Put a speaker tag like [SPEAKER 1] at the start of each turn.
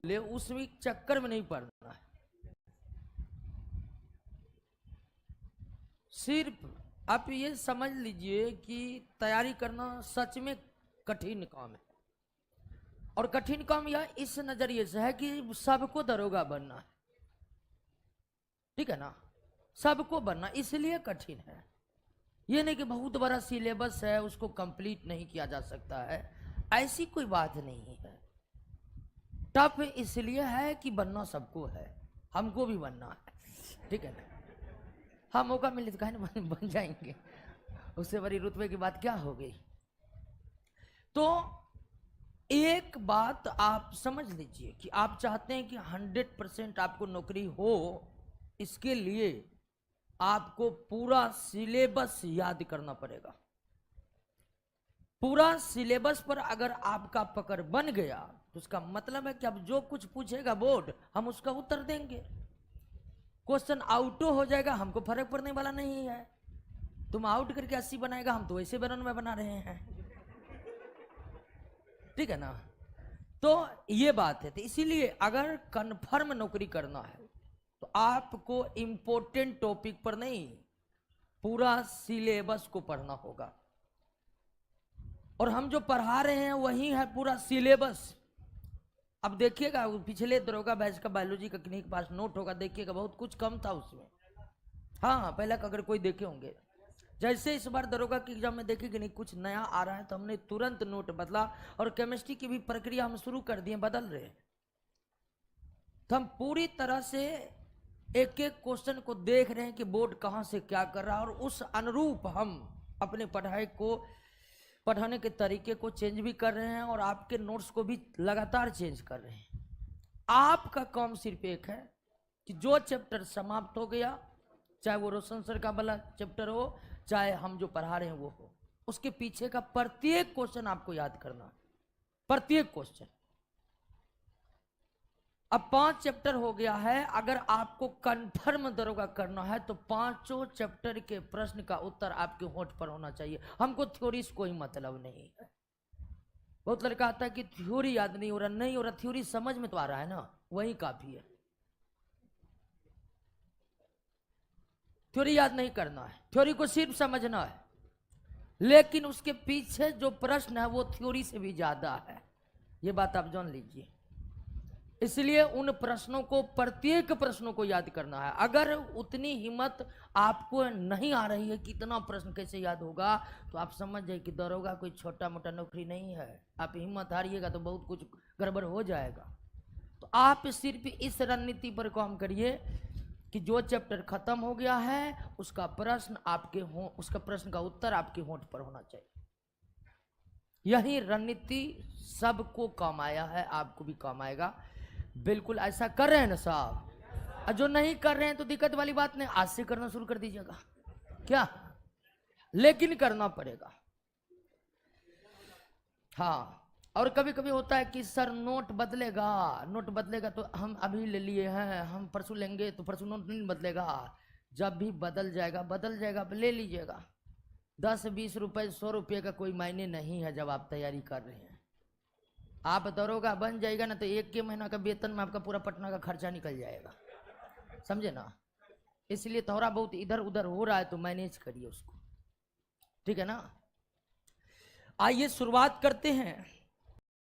[SPEAKER 1] ले, उसमें चक्कर में नहीं पड़ना है। सिर्फ आप ये समझ लीजिए कि तैयारी करना सच में कठिन काम है, और कठिन काम यह इस नजरिए से है कि सबको दरोगा बनना है, ठीक है ना, सबको बनना, इसलिए कठिन है। ये नहीं कि बहुत बड़ा सिलेबस है उसको कंप्लीट नहीं किया जा सकता है, ऐसी कोई बात नहीं है। टफ इसलिए है कि बनना सबको है, हमको भी बनना है, ठीक है ना। हाँ, मौका मिले तो कहीं बन जाएंगे, उससे बड़ी रुतबे की बात क्या हो गई। तो एक बात आप समझ लीजिए कि आप चाहते हैं कि 100% आपको नौकरी हो, इसके लिए आपको पूरा सिलेबस याद करना पड़ेगा। पूरा सिलेबस पर अगर आपका पकड़ बन गया तो उसका मतलब है कि अब जो कुछ पूछेगा बोर्ड, हम उसका उत्तर देंगे। क्वेश्चन आउटो हो जाएगा, हमको फर्क पड़ने वाला नहीं है। तुम आउट करके 80 बनाएगा, हम तो वैसे 92 बना रहे हैं, ठीक है ना। तो ये बात है। तो इसीलिए अगर कन्फर्म नौकरी करना है तो आपको इंपॉर्टेंट टॉपिक पर नहीं, पूरा सिलेबस को पढ़ना होगा। और हम जो पढ़ा रहे हैं वही है पूरा सिलेबस। अब देखिएगा पिछले दरोगा बैच का बायोलॉजी का किन्हीं के पास नोट होगा, देखिएगा बहुत कुछ कम था उसमें। हाँ, पहले का अगर कोई देखे होंगे, जैसे इस बार दरोगा की एग्जाम में देखे कि नहीं कुछ नया आ रहा है तो हमने तुरंत नोट बदला, और केमिस्ट्री की भी प्रक्रिया हम शुरू कर दिए, बदल रहे। तो हम पूरी तरह से एक एक क्वेश्चन को देख रहे हैं कि बोर्ड कहां से क्या कर रहा है, और उस अनुरूप हम अपने पढ़ाई को, पढ़ाने के तरीके को चेंज भी कर रहे हैं, और आपके नोट्स को भी लगातार चेंज कर रहे हैं। आपका काम सिर्फ एक है कि जो चैप्टर समाप्त हो गया, चाहे वो रोशन सर का वाला चैप्टर हो, चाहे हम जो पढ़ा रहे हैं वो हो, उसके पीछे का प्रत्येक क्वेश्चन आपको याद करना है, प्रत्येक क्वेश्चन। अब 5 चैप्टर हो गया है, अगर आपको कंफर्म दरोगा करना है तो 5 चैप्टर के प्रश्न का उत्तर आपके होंठ पर होना चाहिए। हमको थ्योरी से कोई मतलब नहीं है। बहुत लड़का आता है कि थ्योरी याद नहीं हो रहा, नहीं हो रहा, थ्योरी समझ में तो आ रहा है ना, वही काफी है। थ्योरी याद नहीं करना है, थ्योरी को सिर्फ समझना है, लेकिन उसके पीछे जो प्रश्न है वो थ्योरी से भी ज्यादा है, ये बात आप जान लीजिए। इसलिए उन प्रश्नों को, प्रत्येक प्रश्नों को याद करना है। अगर उतनी हिम्मत आपको नहीं आ रही है कि इतना प्रश्न कैसे याद होगा, तो आप समझ जाइए कि दरोगा कोई छोटा मोटा नौकरी नहीं है। आप हिम्मत हारिएगा तो बहुत कुछ गड़बड़ हो जाएगा। तो आप सिर्फ इस रणनीति पर काम करिए कि जो चैप्टर खत्म हो गया है उसका प्रश्न आपके हो, उसका प्रश्न का उत्तर आपके होंठ पर होना चाहिए। यही रणनीति सबको काम आया है, आपको भी काम आएगा। बिल्कुल ऐसा कर रहे हैं ना साहब? जो नहीं कर रहे हैं तो दिक्कत वाली बात नहीं, आज से करना शुरू कर दीजिएगा क्या, लेकिन करना पड़ेगा। हाँ, और कभी कभी होता है कि सर नोट बदलेगा, नोट बदलेगा तो हम अभी ले लिए हैं, हम परसों लेंगे तो परसों नोट नहीं बदलेगा। जब भी बदल जाएगा बदल जाएगा, आप ले लीजिएगा। 10-20 रुपए 100 रुपये का कोई मायने नहीं है जब आप तैयारी कर रहे हैं। आप दरोगा बन जाएगा ना तो 1 के महीना का वेतन में आपका पूरा पटना का खर्चा निकल जाएगा, समझे ना। इसलिए थोड़ा बहुत इधर उधर हो रहा है तो मैनेज करिए उसको, ठीक है ना। आइए शुरुआत करते हैं।